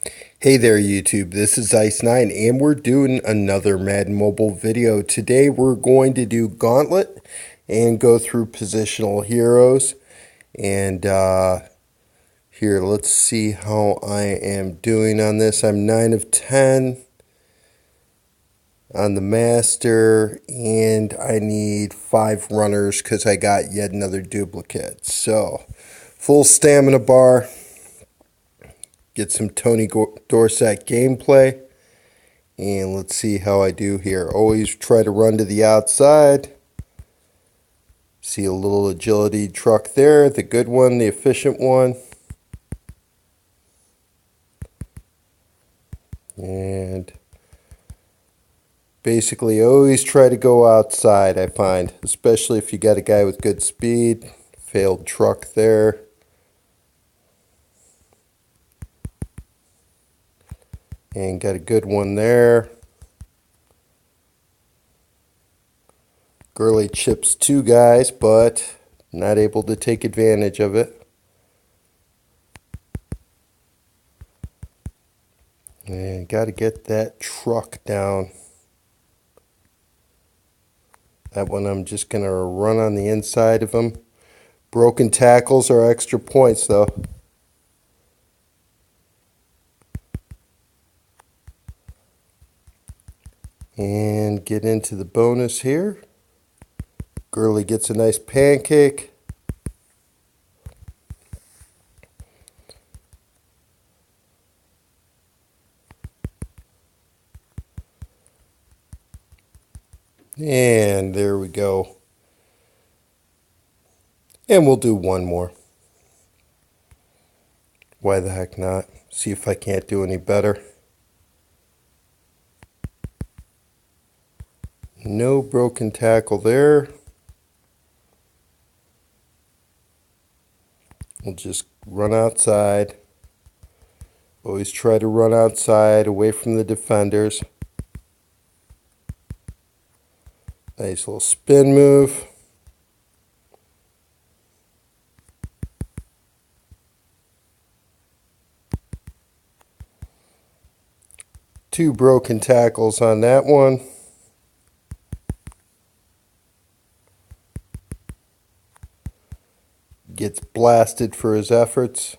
Hey there YouTube, this is Ice9 and we're doing another Madden Mobile video. Today we're going to do Gauntlet and go through positional heroes. And here, let's see how I am doing on this. I'm 9 of 10 on the Master and I need 5 runners because I got yet another duplicate. So, full stamina bar. Get some Tony Dorsett gameplay, and let's see how I do here. Always try to run to the outside. See a little agility truck there, the good one, the efficient one. And basically always try to go outside, I find, especially if you got a guy with good speed. Failed truck there. And got a good one there. Gurley chips 2 guys, but not able to take advantage of it. And got to get that truck down. That one I'm just going to run on the inside of him. Broken tackles are extra points though. And get into the bonus here. Gurley gets a nice pancake. And there we go. And we'll do one more. Why the heck not? See if I can't do any better. No broken tackle there. We'll just run outside. Always try to run outside, away from the defenders. Nice little spin move. Two broken tackles on that one. Gets blasted for his efforts.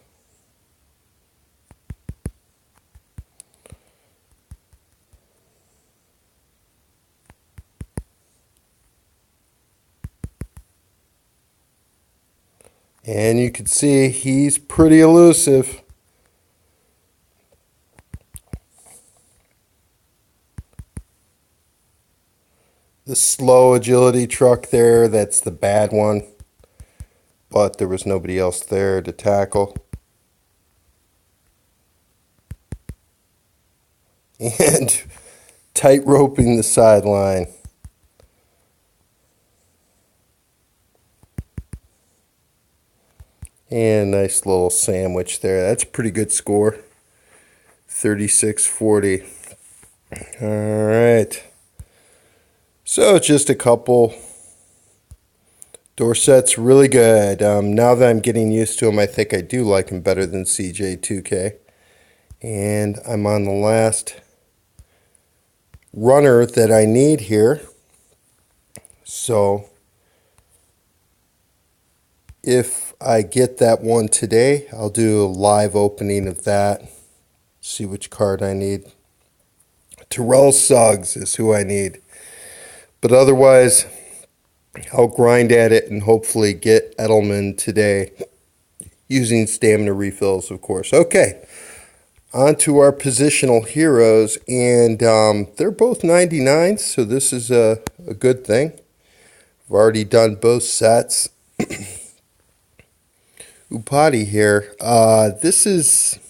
And you can see he's pretty elusive. The slow agility truck there, that's the bad one. But there was nobody else there to tackle. And tight roping the sideline. And nice little sandwich there. That's a pretty good score. 36-40. All right. So just a couple. Dorsett's really good. Now that I'm getting used to him, I think I do like him better than CJ2K. And I'm on the last runner that I need here. So if I get that one today, I'll do a live opening of that. See which card I need. Terrell Suggs is who I need. But otherwise, I'll grind at it and hopefully get Edelman today using stamina refills, of course. Okay, on to our positional heroes, and they're both 99s, so this is a good thing. I've already done both sets. Iupati here. This is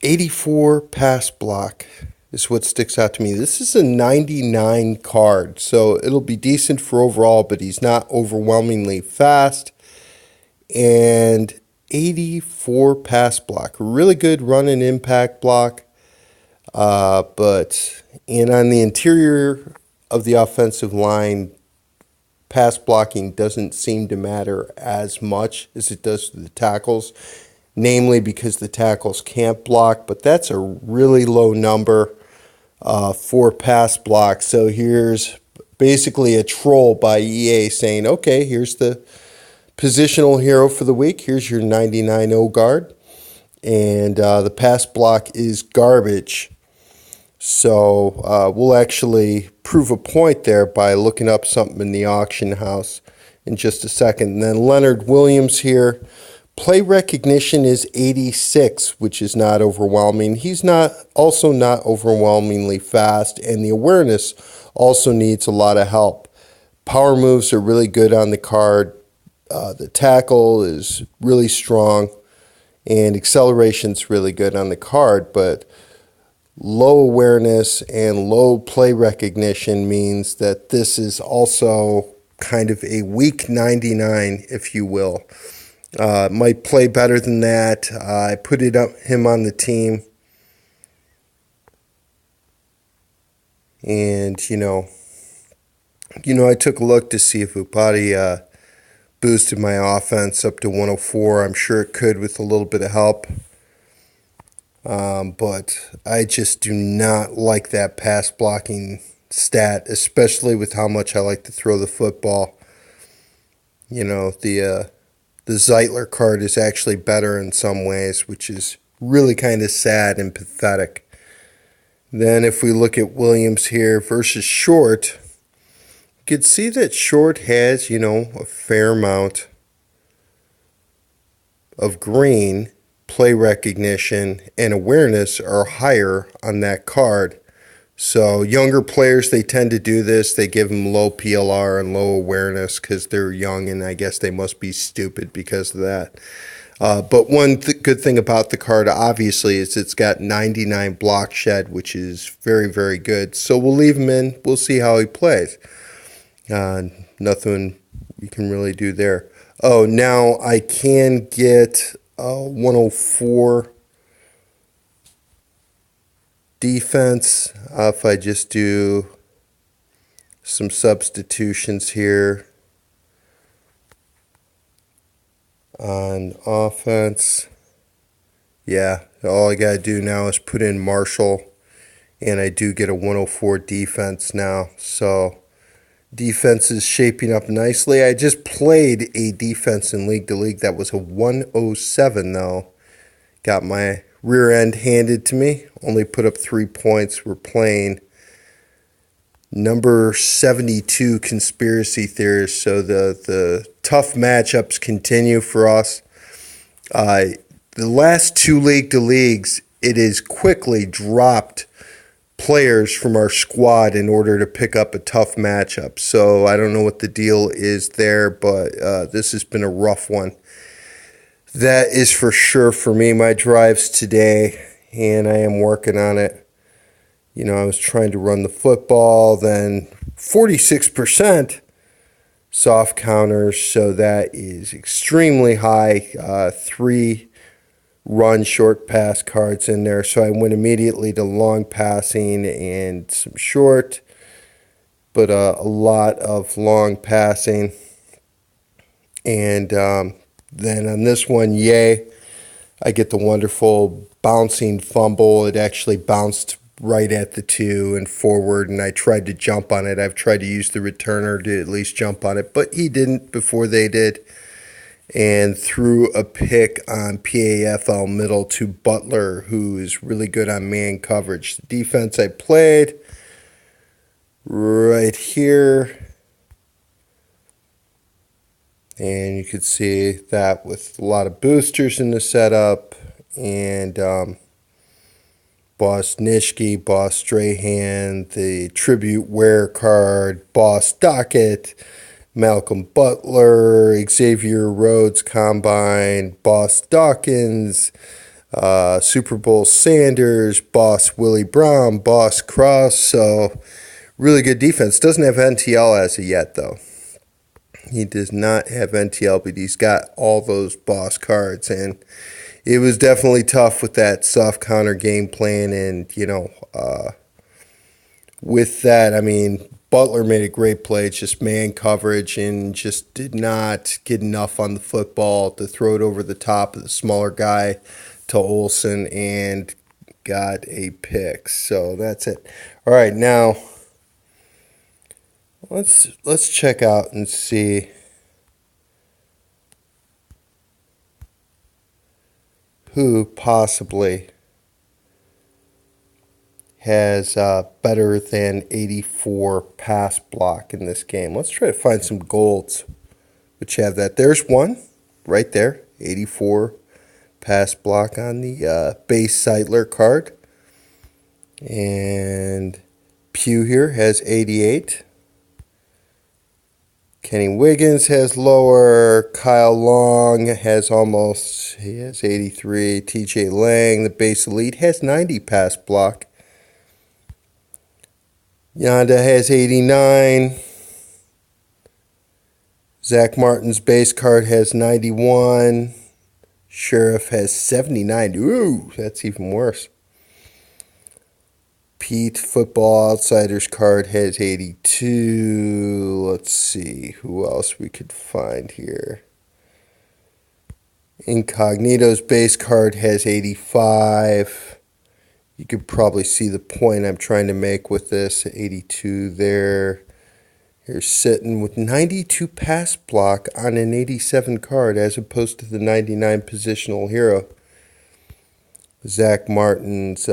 84 pass block is what sticks out to me. This is a 99 card, so it'll be decent for overall, but he's not overwhelmingly fast. And 84 pass block. Really good run and impact block. And on the interior of the offensive line, pass blocking doesn't seem to matter as much as it does to the tackles. namely because the tackles can't block, but that's a really low number for pass block. So here's basically a troll by EA saying, okay, here's the positional hero for the week. Here's your 99 guard. And the pass block is garbage. So we'll actually prove a point there by looking up something in the auction house in just a second. And then Leonard Williams here. Play recognition is 86, which is not overwhelming. He's also not overwhelmingly fast, and the awareness also needs a lot of help. Power moves are really good on the card. The tackle is really strong, and acceleration's really good on the card, but low awareness and low play recognition means that this is also kind of a weak 99, if you will. Might play better than that. I put him on the team. And, I took a look to see if Iupati boosted my offense up to 104. I'm sure it could with a little bit of help. But I just do not like that pass blocking stat, especially with how much I like to throw the football. The Zeitler card is actually better in some ways, which is really kind of sad and pathetic. Then if we look at Williams here versus Short, you can see that Short has, a fair amount of green. Play recognition and awareness are higher on that card. So younger players, they tend to do this. They give them low PLR and low awareness because they're young, and I guess they must be stupid because of that. But one good thing about the card, obviously, is it's got 99 block shed, which is very, very good. So we'll leave him in. We'll see how he plays. Nothing we can really do there. Oh, now I can get 104 defense if I just do some substitutions here on offense. Yeah, all I gotta do now is put in Marshall, and I do get a 104 defense now. So defense is shaping up nicely. I just played a defense in League to League that was a 107 though. Got my rear end handed to me. Only put up 3 points. We're playing number 72 conspiracy theorists. So the tough matchups continue for us. The last 2 League to Leagues, it has quickly dropped players from our squad in order to pick up a tough matchup. So I don't know what the deal is there, but this has been a rough one. That is for sure for me. My drives today, and I am working on it. I was trying to run the football, then 46% soft counters, so that is extremely high. 3 run short pass cards in there, so I went immediately to long passing and some short, but a lot of long passing. And then on this one, yay, I get the wonderful bouncing fumble. It actually bounced right at the 2 and forward, and I tried to jump on it. I've tried to use the returner to at least jump on it, but he didn't before they did, and threw a pick on PAFL middle to Butler, who is really good on man coverage. The defense I played right here, and you could see that with a lot of boosters in the setup, and Boss Nishki, Boss Strahan, the Tribute Wear card, Boss Dockett, Malcolm Butler, Xavier Rhodes Combine, Boss Dawkins, Super Bowl Sanders, Boss Willie Brown, Boss Cross. So really good defense. Doesn't have NTL as of yet, though. He does not have NTL, but he's got all those boss cards, and it was definitely tough with that soft counter game plan. And with that, Butler made a great play. It's just man coverage and just did not get enough on the football to throw it over the top of the smaller guy to Olsen and got a pick. So that's it. All right, now let's check out and see who possibly has better than 84 pass block in this game. Let's try to find some golds which have that. There's one right there, 84 pass block on the base Seidler card. And Pugh here has 88. Kenny Wiggins has lower. Kyle Long has he has 83. TJ Lang, the base elite, has 90 pass block. Yonda has 89. Zach Martin's base card has 91. Sheriff has 79. Ooh, that's even worse. Pete, Football Outsiders card, has 82. Let's see who else we could find here. Incognito's base card has 85. You could probably see the point I'm trying to make with this. 82 there. You're sitting with 92 pass block on an 87 card as opposed to the 99 positional hero. Zach Martin's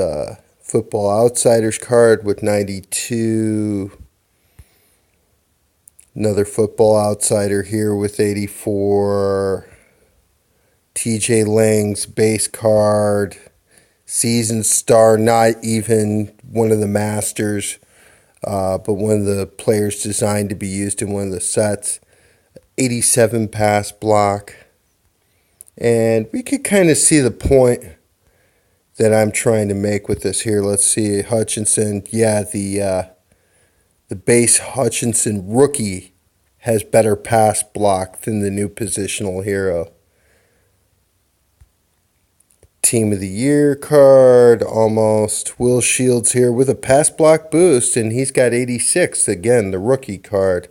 Football Outsiders card with 92. Another Football Outsider here with 84. TJ Lang's base card. Season star, not even one of the masters, but one of the players designed to be used in one of the sets. 87 pass block. And we could kind of see the point that I'm trying to make with this here. Let's see, Hutchinson. Yeah, the base Hutchinson rookie has better pass block than the new positional hero. Team of the Year card, almost. Will Shields here with a pass block boost, and he's got 86. Again, the rookie card.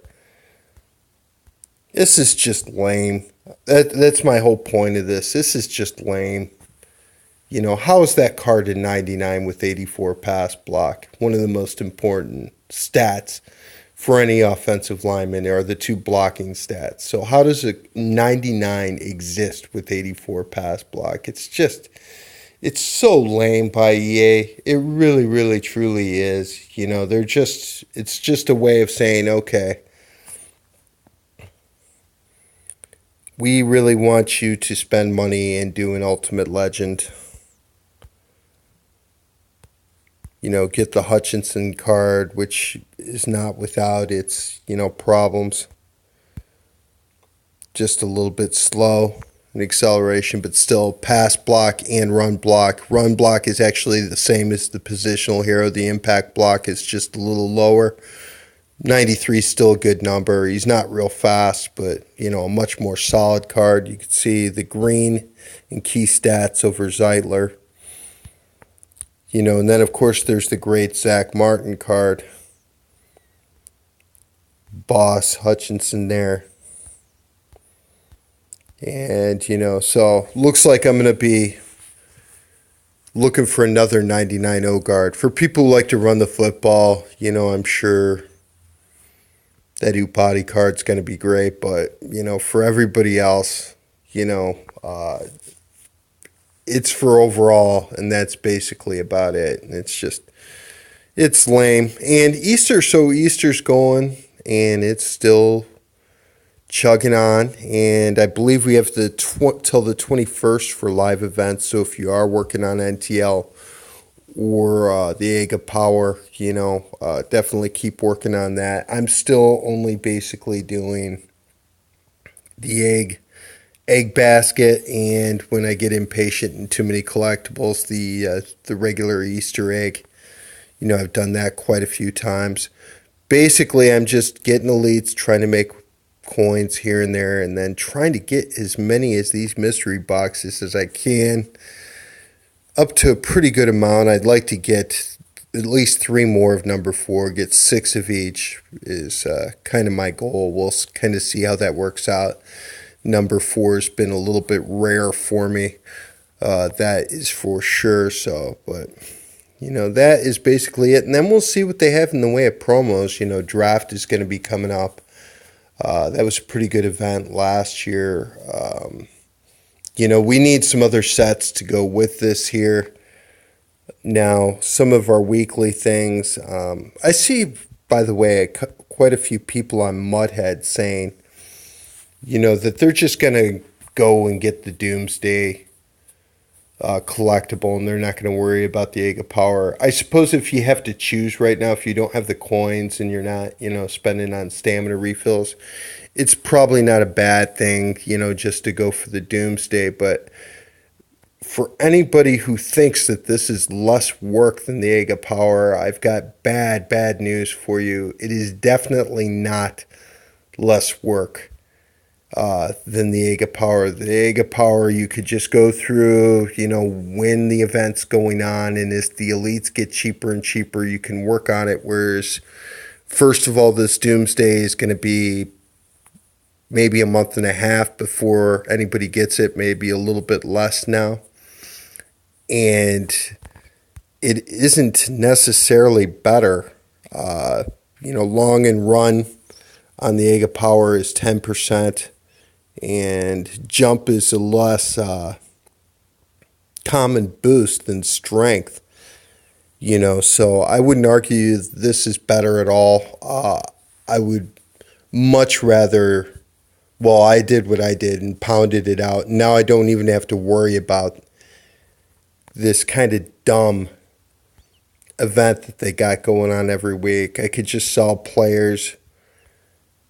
This is just lame. That's my whole point of this. This is just lame. You know, how is that card in 99 with 84 pass block? One of the most important stats for any offensive lineman are the two blocking stats. So how does a 99 exist with 84 pass block? It's so lame by EA. It really, really, truly is. You know, it's just a way of saying, okay, we really want you to spend money and do an Ultimate Legend. You know, get the Hutchinson card, which is not without its, problems. Just a little bit slow in acceleration, but still pass block and run block. Run block is actually the same as the positional hero. The impact block is just a little lower. 93 is still a good number. He's not real fast, but, a much more solid card. You can see the green and key stats over Zeitler. And then, of course, there's the great Zach Martin card. Boss Hutchinson there. And, so looks like I'm going to be looking for another 99 O-guard. For people who like to run the football, I'm sure that Iupati card's going to be great. But, for everybody else, it's for overall, and that's basically about it. And it's lame. And Easter's going, and it's still chugging on. And I believe we have till the 21st for live events. So if you are working on NTL or the Egg of Power, definitely keep working on that. I'm still only basically doing the egg basket, and when I get impatient and too many collectibles, the regular Easter egg. I've done that quite a few times. Basically, I'm just getting elites, trying to make coins here and there, and then trying to get as many as these mystery boxes as I can, up to a pretty good amount. I'd like to get at least 3 more of number 4, get 6 of each is kind of my goal. We'll kind of see how that works out. Number 4 has been a little bit rare for me. That is for sure. So, but that is basically it. And then we'll see what they have in the way of promos. Draft is going to be coming up. That was a pretty good event last year. We need some other sets to go with this here. Now, some of our weekly things. I see, by the way, quite a few people on Mudhead saying, that they're just going to go and get the Doomsday collectible, and they're not going to worry about the Egg of Power. I suppose if you have to choose right now, if you don't have the coins and you're not, spending on stamina refills, it's probably not a bad thing, just to go for the Doomsday. But for anybody who thinks that this is less work than the Egg of Power, I've got bad news for you. It is definitely not less work than the Egg of Power. The Egg of Power, you could just go through, when the event's going on, and as the elites get cheaper and cheaper, you can work on it. Whereas, first of all, this Doomsday is going to be maybe a month and a half before anybody gets it, maybe a little bit less now. And it isn't necessarily better. Long and run on the Egg of Power is 10%. And jump is a less common boost than strength, so I wouldn't argue this is better at all. I would much rather, I did what I did and pounded it out. Now I don't even have to worry about this kind of dumb event that they got going on every week. I could just sell players.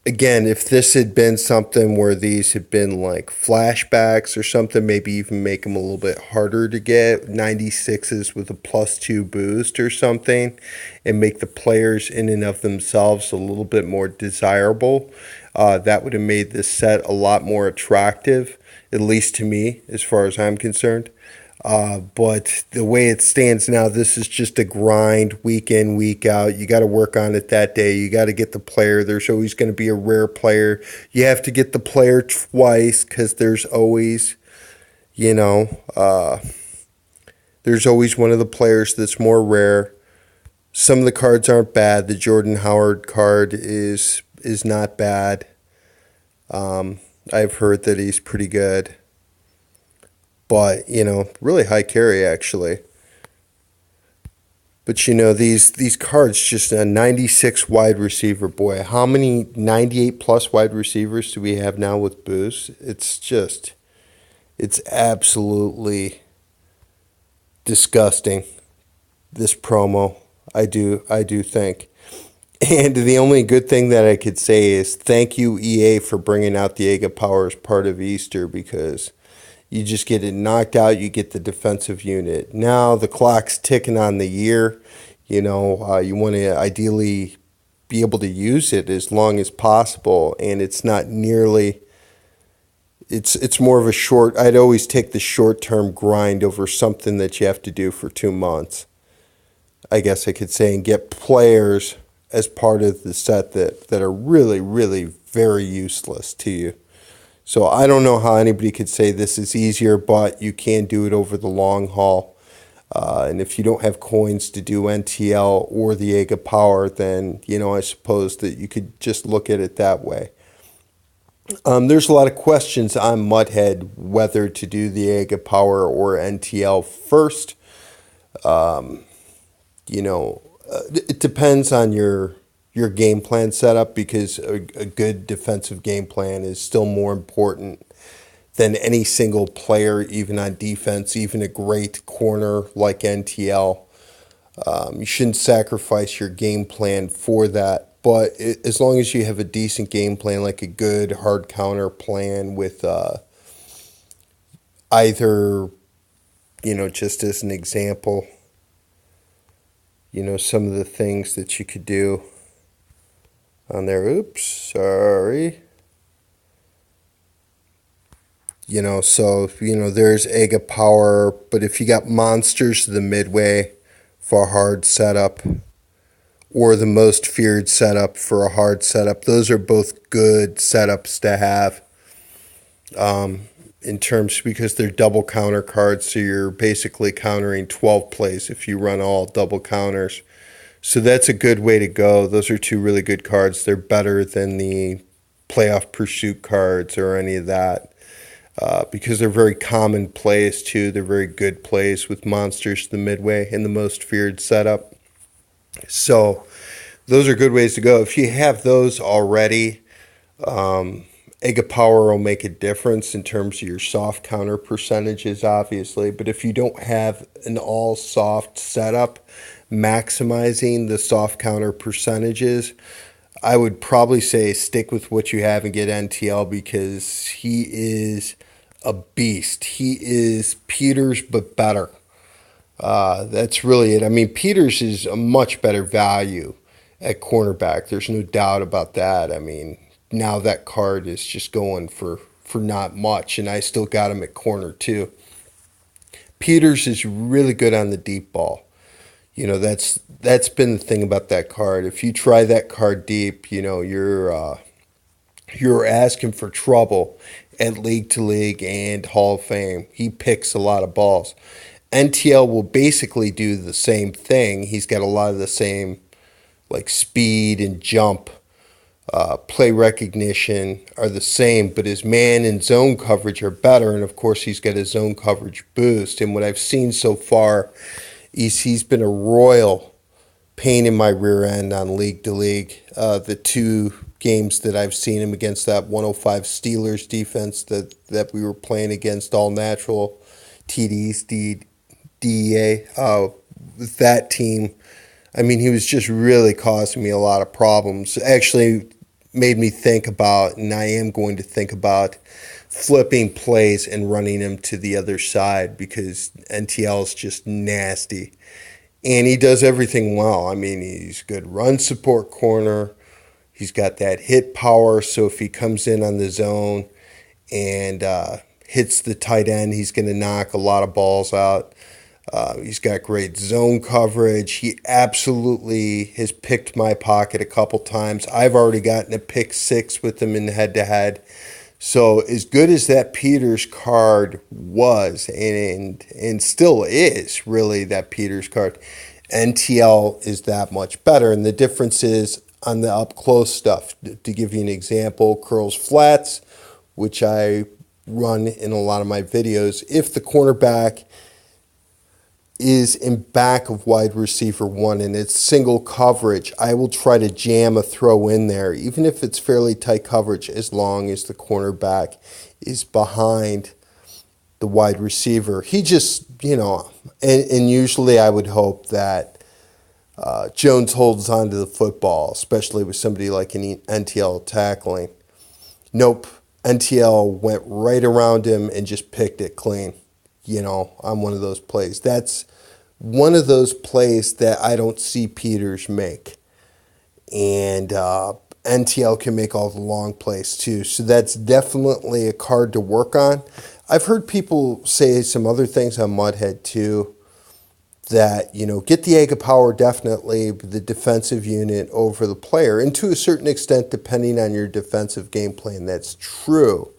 Again, if this had been something where these had been like flashbacks or something, maybe even make them a little bit harder to get, 96s with a +2 boost or something, and make the players in and of themselves a little bit more desirable, that would have made this set a lot more attractive, at least to me, as far as I'm concerned. But the way it stands now, this is just a grind week in, week out. You got to work on it that day. You got to get the player. There's always going to be a rare player. You have to get the player twice because there's always, there's always one of the players that's more rare. Some of the cards aren't bad. The Jordan Howard card is not bad. I've heard that he's pretty good. But, really high carry, actually. But, these cards, just a 96 wide receiver. Boy, how many 98-plus wide receivers do we have now with boosts? It's absolutely disgusting, this promo, I do think. And the only good thing that I could say is thank you, EA, for bringing out the Egg of Power as part of Easter, because you just get it knocked out. You get the defensive unit. Now the clock's ticking on the year. You want to ideally be able to use it as long as possible. And it's not nearly, it's more of a short, I'd always take the short-term grind over something that you have to do for 2 months, I guess I could say, and get players as part of the set that are really, really very useless to you. So I don't know how anybody could say this is easier, but you can do it over the long haul. And if you don't have coins to do NTL or the Egg of Power, then, I suppose that you could just look at it that way. There's a lot of questions on Mudhead whether to do the Egg of Power or NTL first. It depends on your game plan setup, because a good defensive game plan is still more important than any single player, even on defense, even a great corner like NTL. You shouldn't sacrifice your game plan for that. But as long as you have a decent game plan, like a good hard counter plan with either, just as an example, some of the things that you could do on there. Oops, sorry. So, there's Egg of Power, but if you got monsters to the midway, for a hard setup, or the most feared setup for a hard setup. Those are both good setups to have, in terms, because they're double counter cards, so you're basically countering 12 plays if you run all double counters. So that's a good way to go. Those are two really good cards. They're better than the playoff pursuit cards or any of that, because they're very common plays too. They're very good plays with monsters the midway in the most feared setup. So those are good ways to go. If you have those already, Egg of Power will make a difference in terms of your soft counter percentages, obviously. But if you don't have an all soft setup, maximizing the soft counter percentages, I would probably say stick with what you have and get NTL, because he is a beast. He is Peters, but better. That's really it. I mean, Peters is a much better value at cornerback. There's no doubt about that. I mean, now that card is just going for not much, and I still got him at corner too. Peters is really good on the deep ball. That's been the thing about that card. If you try that card deep, you're asking for trouble at league to league and Hall of Fame. He picks a lot of balls. NTL will basically do the same thing. He's got a lot of the same, like, speed and jump, play recognition are the same, but his man and zone coverage are better. And of course, he's got a zone coverage boost. And what I've seen so far is he's been a royal pain in my rear end on league to league. The two games that I've seen him against that 105 Steelers defense that we were playing against, all natural TDs, DEA, with that team, I mean, he was just really causing me a lot of problems. Actually made me think about, and I am going to think about, flipping plays and running him to the other side, because NTL is just nasty. And he does everything well. I mean, he's good run support corner. He's got that hit power, so if he comes in on the zone and hits the tight end, he's going to knock a lot of balls out. He's got great zone coverage. He absolutely has picked my pocket a couple times. I've already gotten a pick six with him in head-to-head. So as good as that Peters card was, and still is, really, that Peters card, NTL is that much better. And the difference is on the up-close stuff. To give you an example, curls flats, which I run in a lot of my videos. If the cornerback is in back of wide receiver one and it's single coverage, I will try to jam a throw in there, even if it's fairly tight coverage, as long as the cornerback is behind the wide receiver. He just, and usually I would hope that Jones holds on to the football, especially with somebody like an NTL tackling. Nope. NTL went right around him and just picked it clean. On one of those plays. That's one of those plays that I don't see Peters make. And NTL can make all the long plays too. So that's definitely a card to work on. I've heard people say some other things on Mudhead too, that, get the Egg of Power, definitely the defensive unit over the player. And to a certain extent, depending on your defensive game plan, that's true.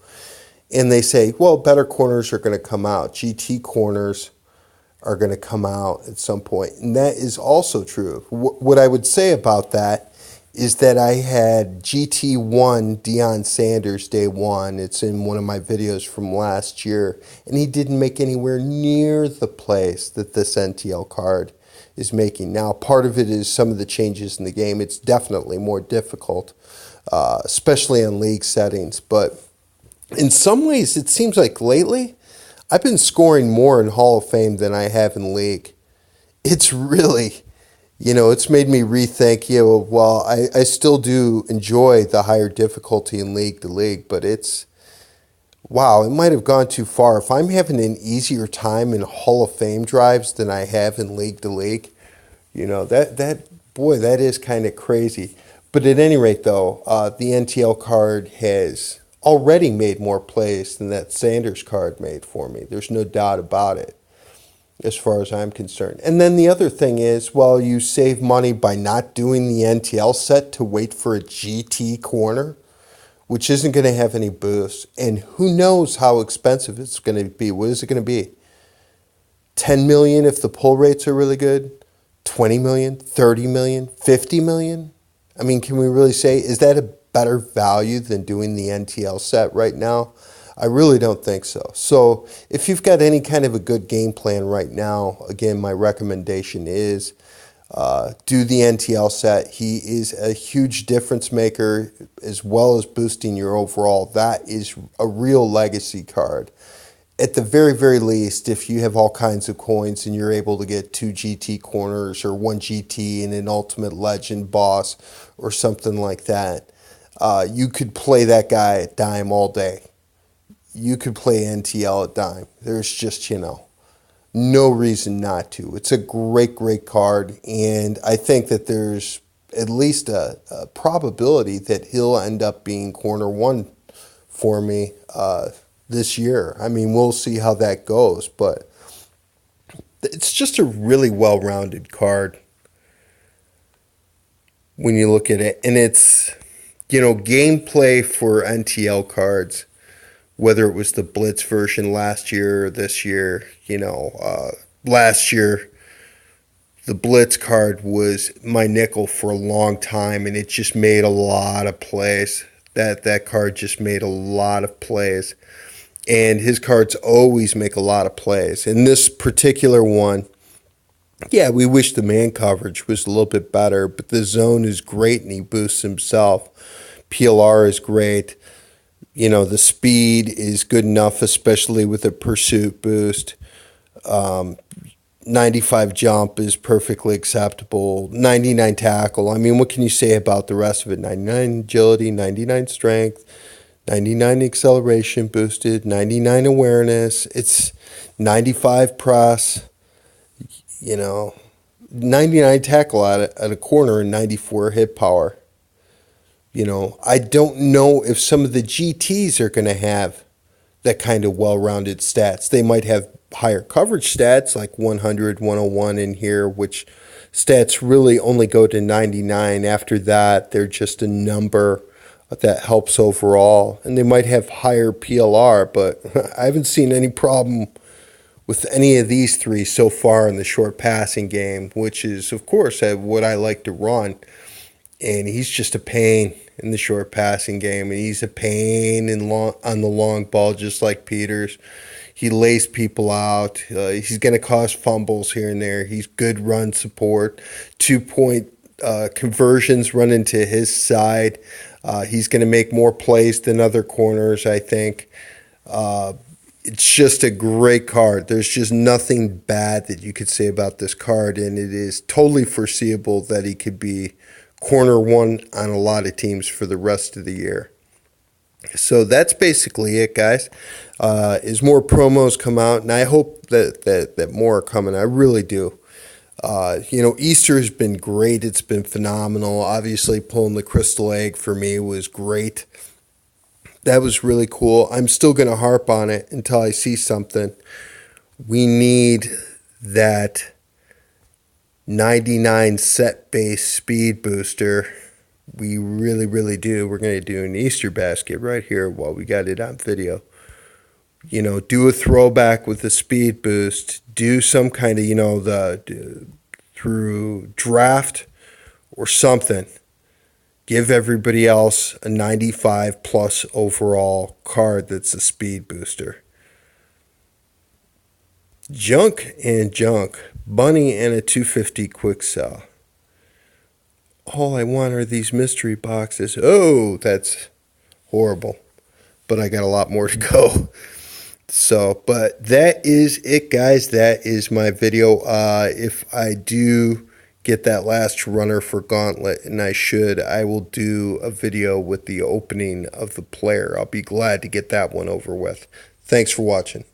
And they say, well, better corners are going to come out. GT corners are going to come out at some point. And that is also true. What I would say about that is that I had GT1 Deion Sanders day one. It's in one of my videos from last year. And he didn't make anywhere near the plays that this NTL card is making. Now, part of it is some of the changes in the game. It's definitely more difficult, especially in league settings. But in some ways, it seems like lately, I've been scoring more in Hall of Fame than I have in league. It's really, it's made me rethink, well, I still do enjoy the higher difficulty in league to league, but wow, it might have gone too far. If I'm having an easier time in Hall of Fame drives than I have in league to league, that is kind of crazy. But at any rate, though, the NTL card has already made more plays than that Sanders card made for me. There's no doubt about it. as far as I'm concerned. And then the other thing is, well, you save money by not doing the NTL set to wait for a GT corner, which isn't going to have any boost. And who knows how expensive it's going to be. What is it going to be? 10 million if the pull rates are really good? 20 million? 30 million? 50 million? I mean, can we really say, is that a better value than doing the NTL set right now? I really don't think so. So if you've got any kind of a good game plan right now, again, my recommendation is do the NTL set. He is a huge difference maker as well as boosting your overall. That is a real legacy card. At the very, very least, if you have all kinds of coins and you're able to get 2 GT corners or 1 GT and an Ultimate Legend boss or something like that, you could play that guy at dime all day. You could play NTL at dime. There's just, no reason not to. It's a great, great card, and I think that there's at least a probability that he'll end up being corner one for me this year. I mean, we'll see how that goes, but it's just a really well-rounded card when you look at it. And it's, gameplay for NTL cards, whether it was the Blitz version last year or this year, last year, the Blitz card was my nickel for a long time, and it just made a lot of plays. That card just made a lot of plays. And his cards always make a lot of plays. In this particular one, yeah, we wish the man coverage was a little bit better, but the zone is great and he boosts himself. PLR is great. The speed is good enough, especially with a pursuit boost. 95 jump is perfectly acceptable. 99 tackle. I mean, what can you say about the rest of it? 99 agility, 99 strength, 99 acceleration boosted, 99 awareness. It's 95 press, 99 tackle at a corner and 94 hit power. I don't know if some of the GTs are going to have that kind of well-rounded stats. They might have higher coverage stats like 100, 101 in here, which stats really only go to 99. After that, they're just a number that helps overall. And they might have higher PLR, but I haven't seen any problem with any of these three so far in the short passing game, which is, of course, what I like to run. And he's just a pain in the short passing game, and he's a pain on the long ball, just like Peters. He lays people out. He's going to cause fumbles here and there. He's good run support. 2-point conversions run into his side. He's going to make more plays than other corners, I think. It's just a great card. There's just nothing bad that you could say about this card, and it is totally foreseeable that he could be corner one on a lot of teams for the rest of the year. So that's basically it, guys. As more promos come out, and I hope that more are coming. I really do. Easter has been great. It's been phenomenal. Obviously, pulling the crystal egg for me was great. That was really cool. I'm still going to harp on it until I see something. We need that 99 set base speed booster. We really, really do. We're going to do an Easter basket right here while we got it on video. Do a throwback with the speed boost. Do some kind of, through draft or something. Give everybody else a 95 plus overall card that's a speed booster. Junk and junk. Bunny and a 250 quick sell. All I want are these mystery boxes. Oh, that's horrible. But I got a lot more to go. So, but that is it, guys. That is my video. If I do get that last runner for Gauntlet, and I will do a video with the opening of the player. I'll be glad to get that one over with. Thanks for watching.